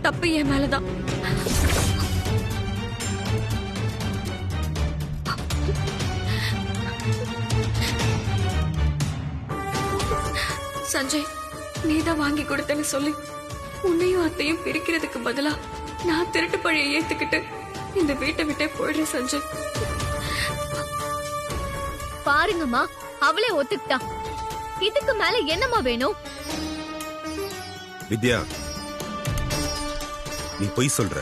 தப்பு என் மேலதான். சஞ்சய், நீதான் வாங்கி கொடுத்தேன்னு சொல்லி உன்னையும் அத்தையும் பிரிக்கிறதுக்கு பதிலா நான் திருட்டு பழியை ஏத்துக்கிட்டு இந்த வீட்டை விட்டே போயிடுறேன் சஞ்சய். பாருங்கம்மா, அவளே ஒத்துக்கிட்டா. இதுக்கு மேல என்னம்மா வேணும்? வித்யா, நீ பொய் சொல்ற.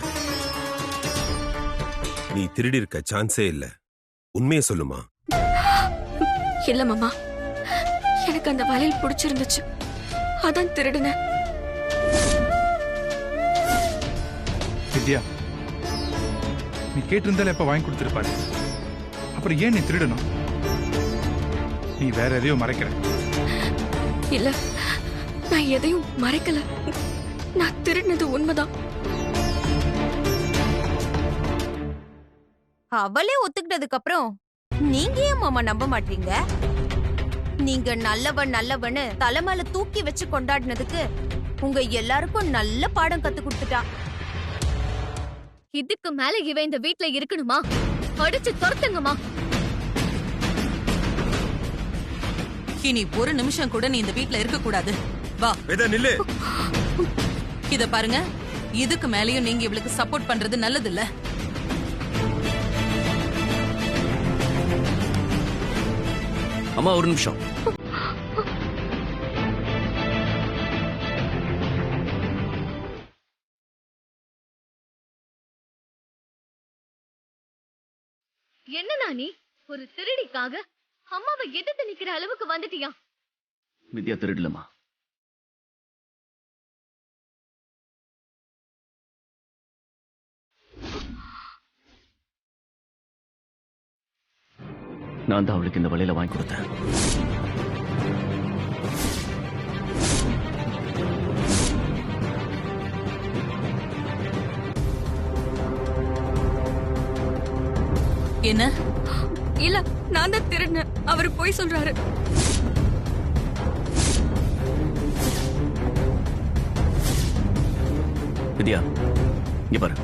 நீ திருடி இருக்க சான்ஸே இல்ல. உண்மையை சொல்லுமா? இல்ல மாமா, எனக்கு அந்த வளையல் பிடிச்சிருந்துச்சு, அதான் திருடுனேன். வித்யா, நீ கேட்டிருந்தால எப்ப வாங்கி கொடுத்திருப்பாரு. அப்புறம் ஏன் நீ திருடணும்? நீ வேற எதையோ மறைக்கிற. இல்ல, நான் எதையும் மறைக்கல. நான் திருடினது உண்மைதான். அவளே ஒத்துக்கிட்டதுக்கு அப்புறம் நீங்க ஏன் மாமா நம்ப மாட்டீங்க? நீங்க நல்லவன் நல்லவன்னு தலைமையில தூக்கி வச்சு கொண்டாடினதுக்கு உங்க எல்லாருக்கும் நல்ல பாடம் கத்து கொடுத்துட்டா. இதுக்கு மேல இவ இந்த வீட்ல இருக்கணுமா? அடிச்சு துரத்துங்கம்மா. இனி ஒரு நிமிஷம் கூட நீ இந்த வீட்ல இருக்க கூடாது. வா நில்லு. இத பாருங்க, இதுக்கு மேலயும் நீங்க இவளுக்கு சப்போர்ட் பண்றது நல்லது இல்ல. அம்மா ஒரு நிமிஷம். என்னன்னா நீ ஒரு திருடிக்காக அம்மாவை எதிர்த்து நிக்கிற அளவுக்கு வந்துட்டியா? வித்யா திருடலம்மா. நான் தான் அவளுக்கு இந்த வலையில வாங்கி கொடுத்தேன். என்ன? இல்ல, நான் தான் திருடினேன். அவரு போய் சொல்றாரு. வித்யா, இங்க பாரு,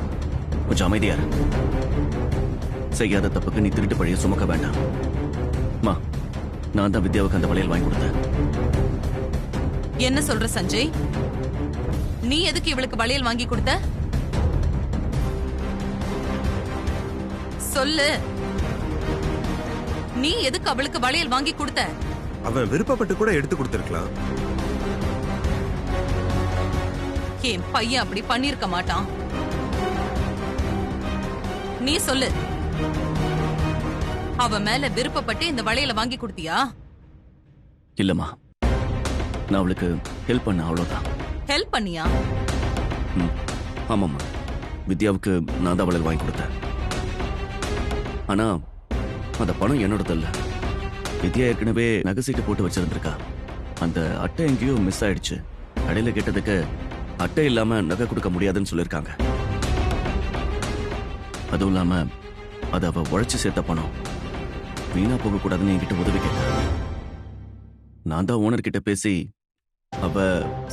கொஞ்சம் அமைதியா இரு. செய்யாத தப்புக்கு நீ திருட்டு பழிய சுமக்க வேண்டாம். மா, நான் தான் வித்யாவுக்கு அந்த வளையல் வாங்கி கொடுத்தேன். என்ன சொல்ற சஞ்சய்? நீ எதுக்கு இவளுக்கு வளையல் வாங்கி கொடுத்த? சொல்லு. நீ எதுக்கு அவளுக்கு வளையல் வாங்கி கொடுத்த? அவன் விருப்பப்பட்டு கூட எடுத்து கொடுத்திருக்கலாம். என் பையன் அப்படி பண்ணிருக்க மாட்டான். நீ சொல்லு. அவ மேல விருப்பப்பட்டு இந்த வளையல வாங்கி கொடுத்தியா? இல்லம்மா, நான் அவளுக்கு ஹெல்ப் பண்ண, அவ்வளவுதான். ஹெல்ப் பண்ணியா? ஆமாம்மா, வித்யாவுக்கு நான் தான் வளையல் வாங்கி கொடுத்தேன். ஆனா அந்த பணம் என்னோடது இல்ல. வித்யா ஏற்கனவே நகைசீட்டு போட்டு வச்சிருந்திருக்கா. அந்த அட்டை எங்கேயோ மிஸ் ஆயிடுச்சு. கடையில கேட்டதுக்கு அட்டை இல்லாம நகை கொடுக்க முடியாதுன்னு சொல்லிருக்காங்க. அதுவும் இல்லாம அது அவ உழைச்சு சேர்த்த பணம், வீணா போக கூடாதுன்னு என்கிட்ட உதவி கேட்டேன். நான் தான் ஓனர் கிட்ட பேசி அவ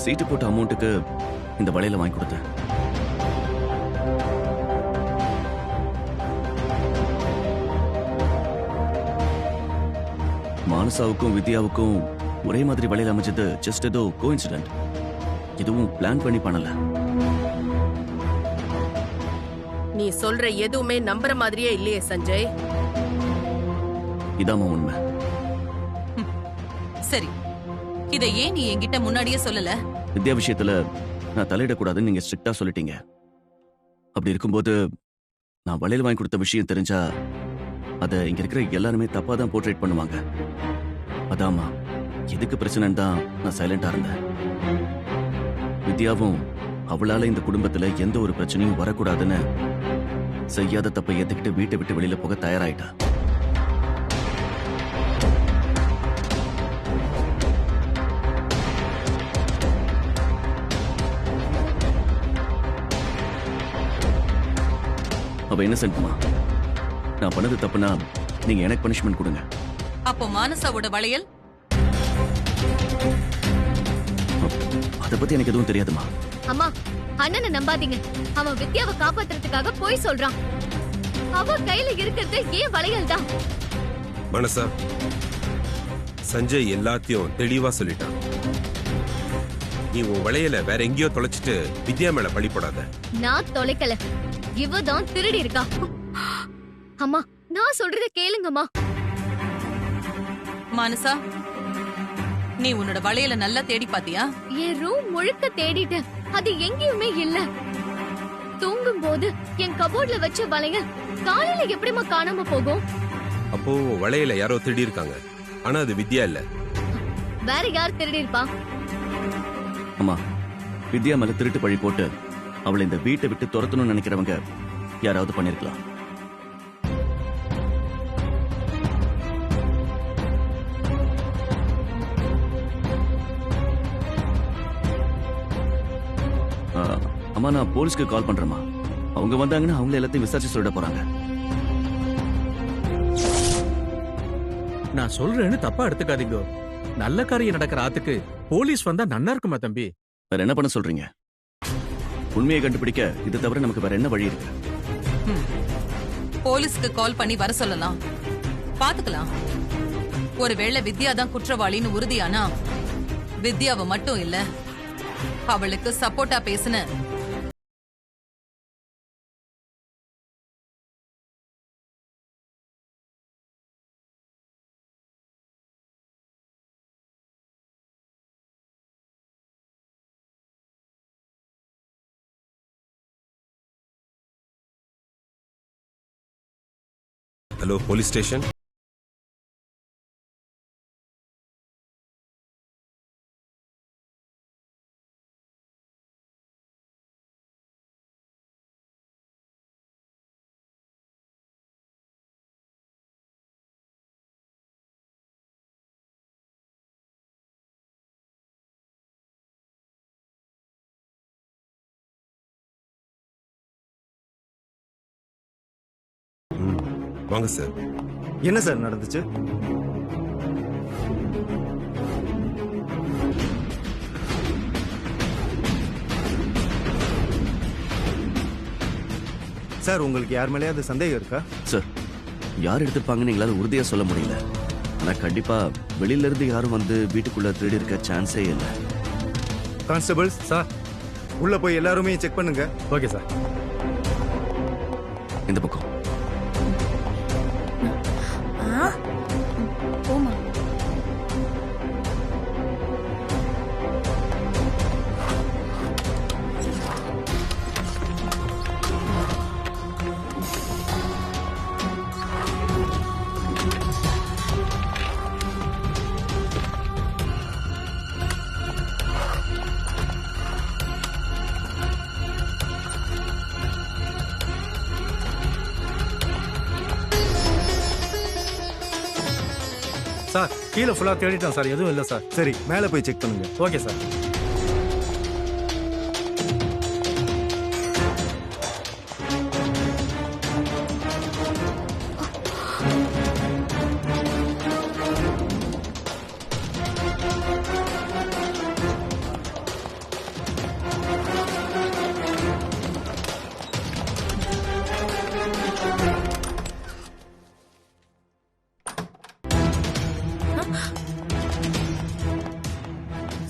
சீட்டு போட்ட அமௌண்ட்டுக்கு இந்த வளையல வாங்கி கொடுத்தேன். மானசாவுக்கும் வித்யாவுக்கும் ஒரே மாதிரி வளையல் அமைச்சது ஜஸ்ட் ஏதோ கோஇன்சிடென்ட். இதுவும் பிளான் பண்ணி பண்ணல. நீ சொல்ற எதுவுமே நம்புற மாதிரியே இல்லையே சஞ்சய். இதாம்மா உண்மை. சரி, இத ஏன் நீ என்கிட்ட முன்னாடியே சொல்லல? வித்யா விஷயத்துல நான் தலையிடக்கூடாதுன்னு நீங்க ஸ்ட்ரிக்டா சொல்லிட்டீங்க. அப்படி இருக்கும்போது நான் வளையல் வாங்கி கொடுத்த விஷயம் தெரிஞ்சா அதை இங்க இருக்கிற எல்லாருமே தப்பா தான் போர்ட்ரேட் பண்ணுவாங்க. அதாம்மா, எதுக்கு பிரச்சனைன்னு தான் நான் சைலண்டா இருந்தேன். வித்யாவும் அவளால இந்த குடும்பத்துல எந்த ஒரு பிரச்சனையும் வரக்கூடாதுன்னு செய்யாத தப்பை ஏத்துக்கிட்டு வீட்டை விட்டு வெளியில போக தயாராயிட்டா. அவ இன்னசென்ட்மா. நான் பண்ணது தப்புனா நீங்க எனக்கு பனிஷ்மெண்ட் கொடுங்க. அப்போ மானசாவோட வளையல்? அத பத்தி எனக்கு எதுவும் தெரியாதுமா. அம்மா, அண்ணனை நம்பாதீங்க. அவன் வித்யாவை காப்பாத்துறதுக்காக போய் சொல்றான். அவ கையில இருக்கிறது ஏன் வளையல் தான். மனசா, சஞ்சய் எல்லாத்தையும் தெளிவா சொல்லிட்டான். நீ உன் வளையல வேற எங்கேயோ தொலைச்சிட்டு வித்யா மேல பழி போடாத. நான் தொலைக்கல, இவதான் திருடி இருக்கா. அம்மா, நான் சொல்றத கேளுங்கம்மா. மானசா, நீ உன்னோட வளையல நல்லா தேடி பாத்தியா? என் ரூம் முழுக்க தேடிட்டேன், அது எங்கேயுமே இல்ல. தூங்கும் போது என் கபோர்ட்ல வச்ச வளையல் காலையில எப்படிமா காணாம போகும்? அப்போ வளையல யாரோ திருடி இருக்காங்க. ஆனா அது வித்யா இல்ல. வேற யார் திருடி இருப்பா? அம்மா, வித்யா மேல திருட்டு பழி போட்டு அவளை இந்த வீட்டை விட்டு துரத்தணும்னு நினைக்கிறவங்க யாராவது பண்ணிருக்கலாம். அம்மா, நான் போலீஸ்க்கு கால் பண்றேம்மா. அவங்க வந்தாங்கன்னா அவங்கள எல்லாத்தையும் விசாரிச்சு சொல்லிட போறாங்க. நான் சொல்றேன்னு தப்பா எடுத்துக்காதீங்க. நல்ல காரியம் நடக்கிற ஆத்துக்கு போலீஸ் வந்தா நன்னா இருக்குமா தம்பி? வேற என்ன பண்ண சொல்றீங்க? உண்மையை கண்டுபிடிக்க இது தவிர நமக்கு வேற என்ன வழி இருக்கு? போலீஸ்க்கு கால் பண்ணி வர சொல்லலாம், பாத்துக்கலாம். ஒருவேளை வித்யா தான் குற்றவாளின்னு உறுதியானா வித்யாவை மட்டும் இல்ல, அவளுக்கு சப்போர்ட்டா பேசுன ஹலோ, போலீஸ் ஸ்டேஷன். வாங்க சார். என்ன சார் நடந்துச்சு? சார், உங்களுக்கு யார் மேலேயாவது சந்தேகம் இருக்கா? சார், யார் எடுத்திருப்பாங்கன்னு எங்களால உறுதியா சொல்ல முடியல. ஆனா கண்டிப்பா வெளியில இருந்து யாரும் வந்து வீட்டுக்குள்ள திருடி இருக்க சான்ஸே இல்லை. கான்ஸ்டபிள்ஸ் சார், உள்ள போய் எல்லாருமே செக் பண்ணுங்க. Okay sir. இந்த பக்கம். போமா. சார், கீழே ஃபுல்லா தேடிட்டோம் சார், எதுவும் இல்லை சார். சரி, மேலே போய் செக் பண்ணுங்க. Okay sir.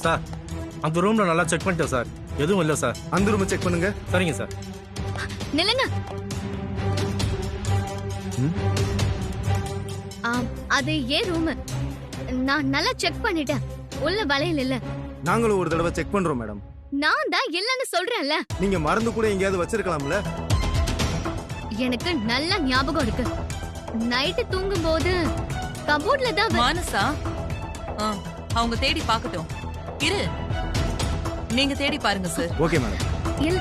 சார், அந்த ரூம்ல நல்லா செக் பண்ணிட்டேன் சார், எதுவும் இல்லை சார். அந்த ரூமை செக் பண்ணுங்க. சரிங்க சார். நில்லுங்க. அது ஏன் ரூம். நான் நல்லா செக் பண்ணிட்டேன், உள்ள வளையல் இல்ல. நாங்களும் ஒரு தடவை செக் பண்றோம் மேடம். நான் தான் இல்லன்னு சொல்றேன்ல. நீங்க மறந்து கூட எங்கேயாவது வச்சிருக்கலாம்ல. எனக்கு நல்ல ஞாபகம் இருக்கு. நைட்டு தூங்கும் போது கபோர்ட்ல தான் மானசா, அவங்க தேடி பார்க்கட்டும். இரு, நீங்க தேடி பாருங்க சார். Okay madam. இல்ல